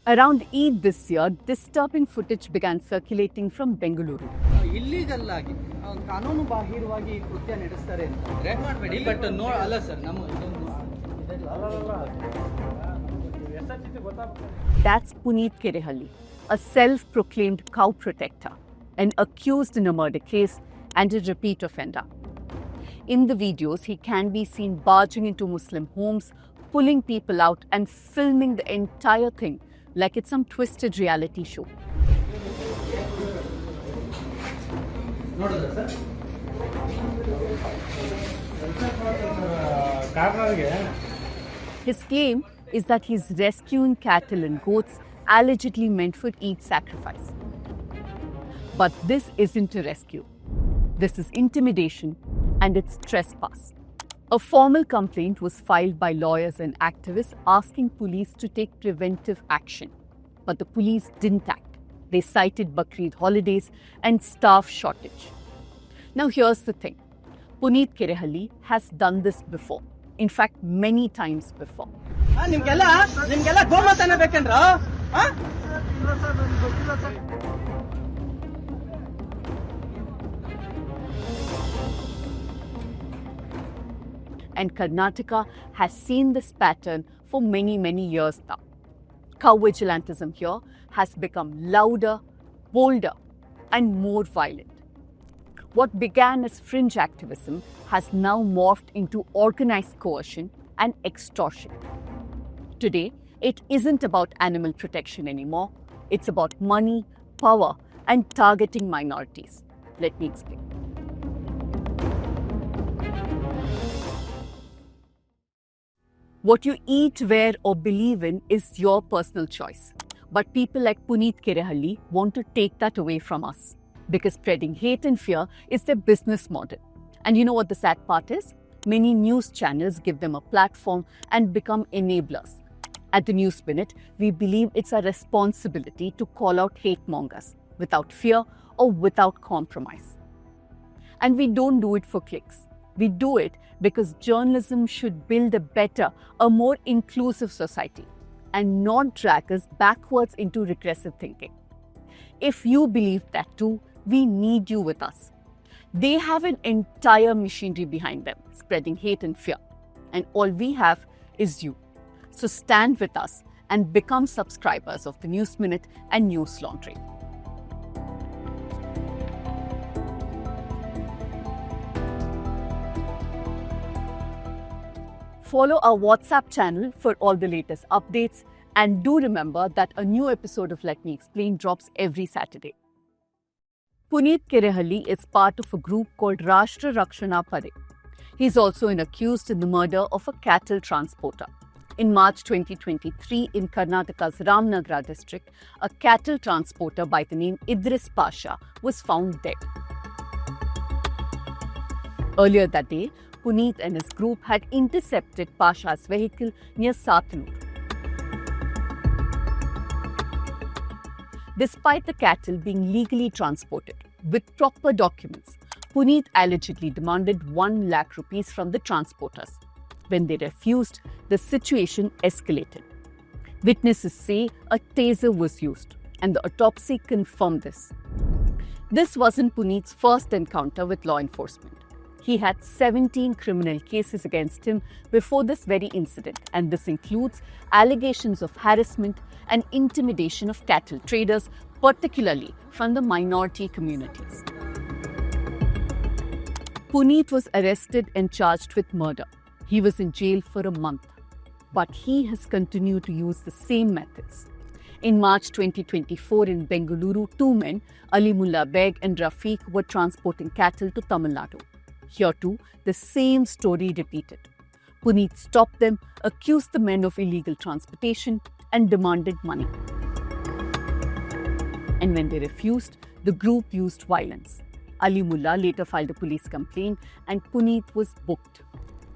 Around Eid this year, disturbing footage began circulating from Bengaluru. Illegal ಆಗಿ ಕಾನೂನು ಬಾಹಿರವಾಗಿ ಕೃತ್ಯ ನಡೆಸ್ತಾರೆ ಅಂತಂದ್ರೆ ಮಾಡಬೇಡಿ ಬಟ್ ಅಲ್ಲ ಸರ್ ನಮ್ಮ That's Puneet Kerehalli, a self-proclaimed cow protector, an accused in a murder case and a repeat offender. In the videos, he can be seen barging into Muslim homes, pulling people out and filming the entire thing like it's some twisted reality show. His claim is that he's rescuing cattle and goats allegedly meant for Eid sacrifice. But this isn't a rescue. This is intimidation and it's trespass. A formal complaint was filed by lawyers and activists asking police to take preventive action. But the police didn't act. They cited Bakrid holidays and staff shortage. Now here's the thing. Puneet Kerehalli has done this before. In fact, many times before. ನಿಮ್ಗೆಲ್ಲ ಗೋಮಾತನ ಬೇಕಂದ್ರ And Karnataka has seen this pattern for many years now. Cow vigilantism here has become louder, bolder, and more violent. What began as fringe activism has now morphed into organized coercion and extortion. Today, it isn't about animal protection anymore. It's about money, power, and targeting minorities. Let me explain. What you eat, wear, or believe in is your personal choice. But people like Puneet Kerehalli want to take that away from us because spreading hate and fear is their business model. And you know what the sad part is? Many news channels give them a platform and become enablers. At the News Minute, we believe it's our responsibility to call out hate mongers without fear or without compromise. And we don't do it for clicks. We do it because journalism should build a better, a more inclusive society and not drag us backwards into regressive thinking. If you believe that too, we need you with us. They have an entire machinery behind them, spreading hate and fear. And all we have is you. So stand with us and become subscribers of the News Minute and News Laundry. Follow our WhatsApp channel for all the latest updates and do remember that a new episode of Let Me Explain drops every Saturday. Puneet Kerehalli is part of a group called Rashtra Rakshana Pare. He's also an accused in the murder of a cattle transporter. In March 2023, in Karnataka's Ramnagara district, a cattle transporter by the name Idris Pasha was found dead. Earlier that day, Puneet and his group had intercepted Pasha's vehicle near Satnur. Despite the cattle being legally transported with proper documents, Puneet allegedly demanded 1 lakh rupees from the transporters. When they refused, the situation escalated. Witnesses say a taser was used, and the autopsy confirmed this. This wasn't Puneet's first encounter with law enforcement. He had 17 criminal cases against him before this very incident, and this includes allegations of harassment and intimidation of cattle traders, particularly from the minority communities. Puneet was arrested and charged with murder. He was in jail for a month, but he has continued to use the same methods. In March 2024 in Bengaluru, 2 men, Ali Mullah Beg and Rafiq, were transporting cattle to Tamil Nadu. Here too, the same story repeated. Puneet stopped them, accused the men of illegal transportation and demanded money. And when they refused, the group used violence. Ali Mullah later filed a police complaint and Puneet was booked.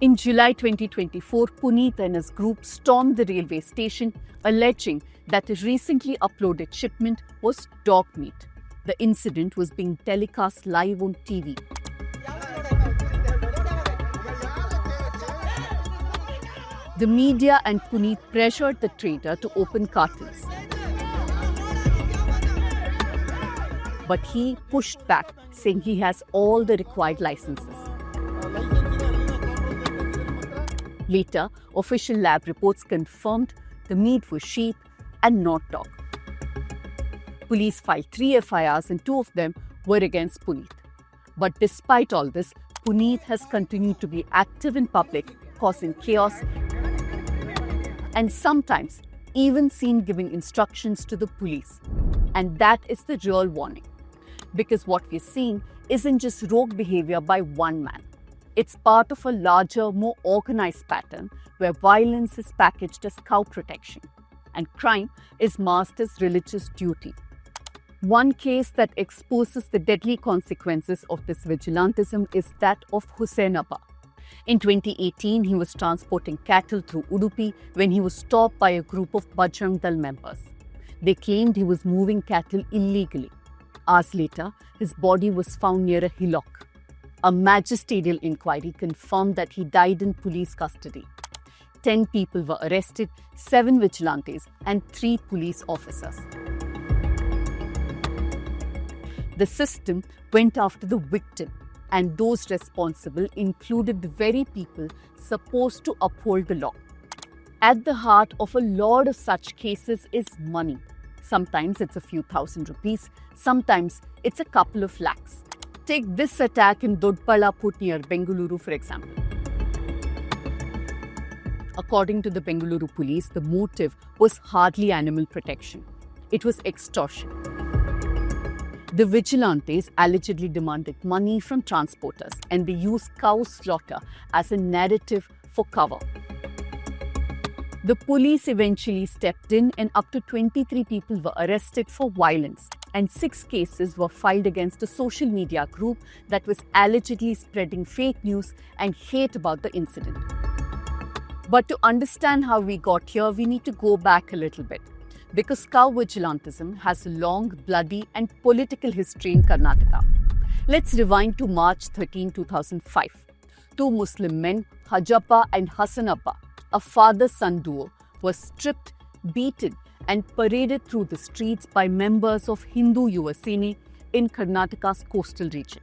In July 2024, Puneet and his group stormed the railway station, alleging that a recently uploaded shipment was dog meat. The incident was being telecast live on TV. The media and Puneet pressured the trader to open cartels. But he pushed back, saying he has all the required licenses. Later, official lab reports confirmed the meat was sheep and not dog. Police filed 3 FIRs and 2 of them were against Puneet. But despite all this, Puneet has continued to be active in public, causing chaos and sometimes even seen giving instructions to the police. And that is the real warning. Because what we're seeing isn't just rogue behavior by one man. It's part of a larger, more organized pattern where violence is packaged as cow protection and crime is masked as religious duty. One case that exposes the deadly consequences of this vigilantism is that of Hussain Abba. In 2018, he was transporting cattle through Udupi when he was stopped by a group of Bajrang Dal members. They claimed he was moving cattle illegally. Hours later, his body was found near a hillock. A magisterial inquiry confirmed that he died in police custody. 10 people were arrested, 7 vigilantes and 3 police officers. The system went after the victim, and those responsible included the very people supposed to uphold the law. At the heart of a lot of such cases is money. Sometimes it's a few thousand rupees, sometimes it's a couple of lakhs. Take this attack in Dodpalaput near Bengaluru, for example. According to the Bengaluru police, the motive was hardly animal protection. It was extortion. The vigilantes allegedly demanded money from transporters and they used cow slaughter as a narrative for cover. The police eventually stepped in and up to 23 people were arrested for violence and 6 cases were filed against a social media group that was allegedly spreading fake news and hate about the incident. But to understand how we got here, we need to go back a little bit. Because cow vigilantism has a long, bloody and political history in Karnataka. Let's rewind to March 13, 2005. 2 Muslim men, Hajappa and Hassan Abba, a father-son duo, were stripped, beaten and paraded through the streets by members of Hindu Yuva Sena in Karnataka's coastal region.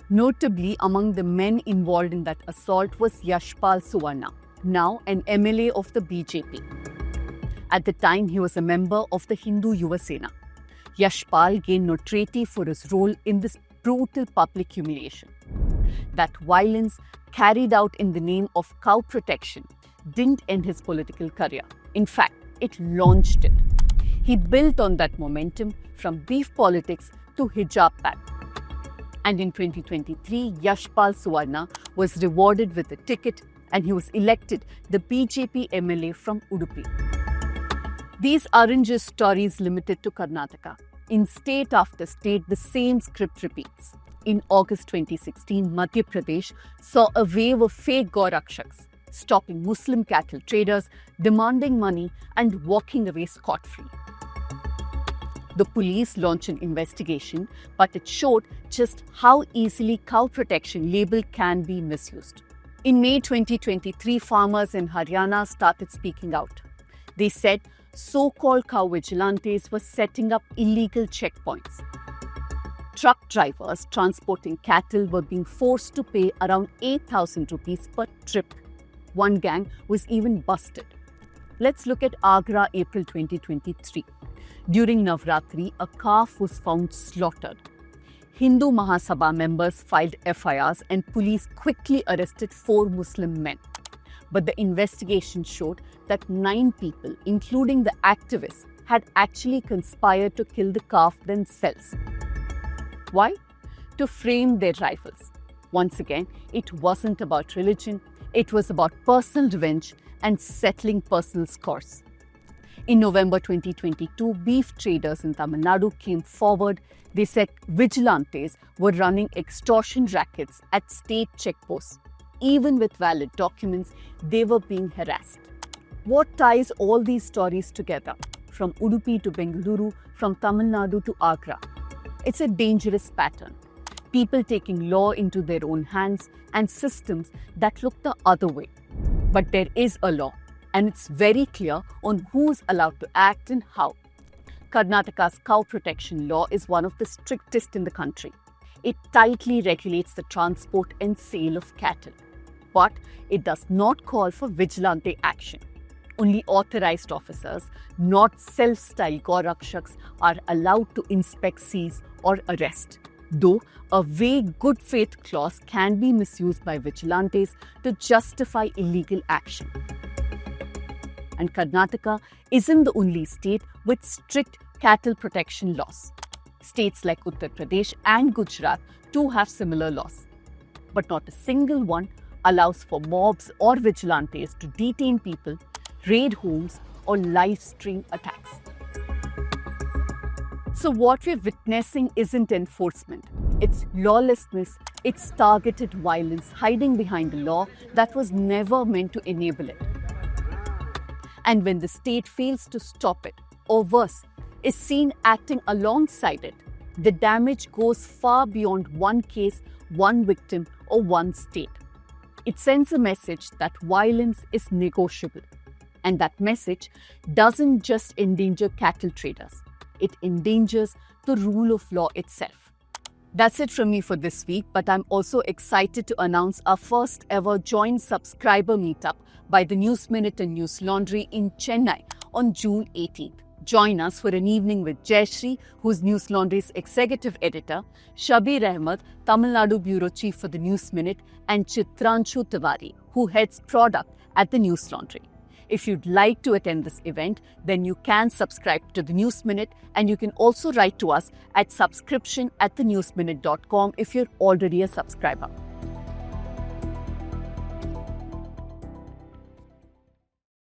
Notably, among the men involved in that assault was Yashpal Suvarna, now an MLA of the BJP. At the time, he was a member of the Hindu Yuva Sena. Yashpal gained notoriety for his role in this brutal public humiliation. That violence, carried out in the name of cow protection, didn't end his political career. In fact, it launched it. He built on that momentum from beef politics to hijab ban. And in 2023, Yashpal Suvarna was rewarded with a ticket and he was elected the BJP MLA from Udupi. These aren't just stories limited to Karnataka. In state after state, the same script repeats. In August 2016, Madhya Pradesh saw a wave of fake Gorakshaks, stopping Muslim cattle traders, demanding money and walking away scot-free. The police launched an investigation, but it showed just how easily cow protection label can be misused. In May 2023, farmers in Haryana started speaking out. They said so-called cow vigilantes were setting up illegal checkpoints. Truck drivers transporting cattle were being forced to pay around 8,000 rupees per trip. One gang was even busted. Let's look at Agra, April 2023. During Navratri, a calf was found slaughtered. Hindu Mahasabha members filed FIRs and police quickly arrested 4 Muslim men. But the investigation showed that 9 people, including the activists, had actually conspired to kill the calf themselves. Why? To frame their rivals. Once again, it wasn't about religion, it was about personal revenge and settling personal scores. In November 2022, beef traders in Tamil Nadu came forward. They said vigilantes were running extortion rackets at state checkposts. Even with valid documents, they were being harassed. What ties all these stories together? From Udupi to Bengaluru, from Tamil Nadu to Agra. It's a dangerous pattern. People taking law into their own hands and systems that look the other way. But there is a law. and it's very clear on who's allowed to act and how. Karnataka's cow protection law is one of the strictest in the country. It tightly regulates the transport and sale of cattle. But it does not call for vigilante action. Only authorized officers, not self-styled Gorakshaks, are allowed to inspect, seize, or arrest. Though a vague good faith clause can be misused by vigilantes to justify illegal action. And Karnataka isn't the only state with strict cattle protection laws. States like Uttar Pradesh and Gujarat too have similar laws. But not a single one allows for mobs or vigilantes to detain people, raid homes, or live stream attacks. So what we're witnessing isn't enforcement. It's lawlessness, it's targeted violence hiding behind a law that was never meant to enable it. And when the state fails to stop it, or worse, is seen acting alongside it, the damage goes far beyond one case, one victim, or one state. It sends a message that violence is negotiable. And that message doesn't just endanger cattle traders. It endangers the rule of law itself. That's it from me for this week, but I'm also excited to announce our first ever joint subscriber meetup by the News Minute and News Laundry in Chennai on June 18th. Join us for an evening with Jayashree, who's News Laundry's executive editor, Shabir Ahmed, Tamil Nadu Bureau Chief for the News Minute, and Chitranshu Tiwari, who heads product at the News Laundry. If you'd like to attend this event, then you can subscribe to the News Minute, and you can also write to us at subscription@thenewsminute.com if you're already a subscriber.